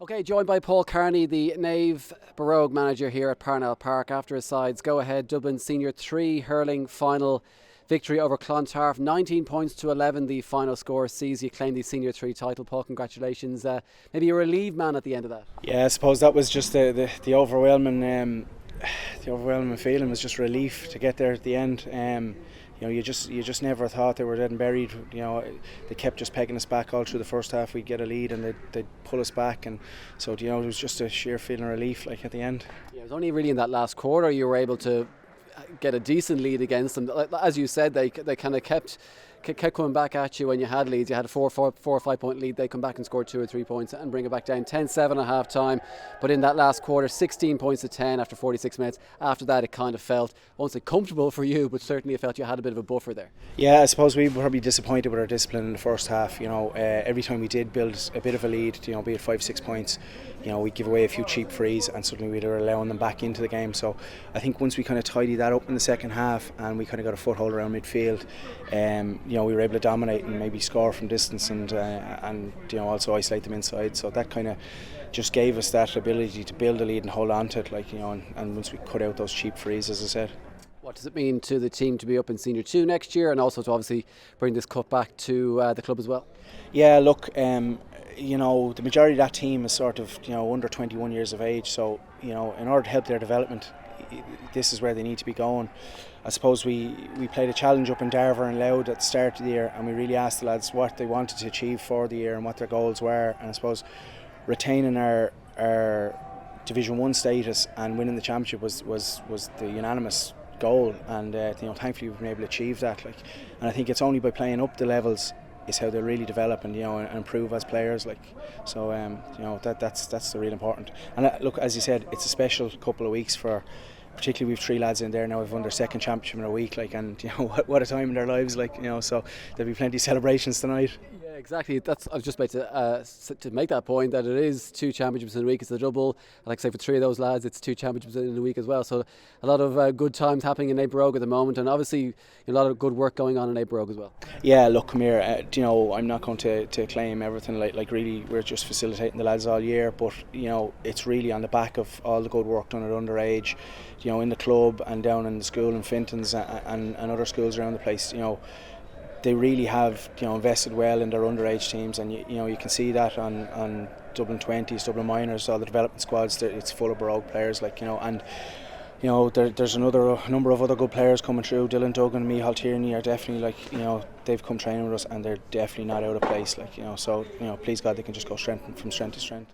Okay, joined by Paul Carney, the Naomh Barróg manager here at Parnell Park. After his sides go ahead Dublin Senior 3 Hurling Final victory over Clontarf, 19 points to 11 the final score sees you claim the Senior 3 title. Paul, congratulations. Maybe a relieved man at the end of that. Yeah, I suppose that was just the overwhelming feeling was just relief to get there at the end. You just never thought they were dead and buried. They kept just pegging us back all through the first half. We'd get a lead and they'd pull us back, and so it was just a sheer feeling of relief at the end. Yeah, it was only really in that last quarter you were able to get a decent lead against them. As you said, they kind of kept coming back at you when you had leads. You had a 4 or 5 point lead. They come back and score 2 or 3 points and bring it back down 10-7 at half time. But in that last quarter, 16 points to 10 after 46 minutes. After that, it kind of felt, I won't say comfortable for you, but certainly it felt you had a bit of a buffer there. Yeah, I suppose we were probably disappointed with our discipline in the first half. Every time we did build a bit of a lead, be it 5-6 points, we'd give away a few cheap frees and suddenly we were allowing them back into the game. So I think once we kind of tidied that up in the second half and we kind of got a foothold around midfield, we were able to dominate and maybe score from distance and also isolate them inside. So that kind of just gave us that ability to build a lead and hold on to it, and once we cut out those cheap frees, as I said. What does it mean to the team to be up in Senior 2 next year, and also to obviously bring this cup back to the club as well? Yeah, look, the majority of that team is sort of under 21 years of age, so in order to help their development, this is where they need to be going. I suppose we played a challenge up in Darver and Louth at the start of the year, and we really asked the lads what they wanted to achieve for the year and what their goals were, and I suppose retaining our Division 1 status and winning the championship was the unanimous goal, and thankfully we've been able to achieve that. And I think it's only by playing up the levels is how they really develop and and improve as players. That's the real important. And look, as you said, it's a special couple of weeks for. Particularly we've 3 lads in there now who've won their second championship in a week, and what a time in their lives, so there'll be plenty of celebrations tonight. Yeah, exactly. I was just about to make that point, that it is 2 championships in a week. It's a double. Like I say, for 3 of those lads, it's 2 championships in a week as well. So a lot of good times happening in Naomh Barróg at the moment, and obviously a lot of good work going on in Naomh Barróg as well. Yeah, look, come here. I'm not going to claim everything. Really, we're just facilitating the lads all year, but it's really on the back of all the good work done at underage. In the club and down in the school in Fintons and other schools around the place. They really have invested well in their underage teams, and you can see that on Dublin 20s, Dublin minors, all the development squads. It's full of Barróg players, and there's another number of other good players coming through. Dylan Duggan and Micheál Tierney are definitely they've come training with us and they're definitely not out of place. So please God, they can just go from strength to strength.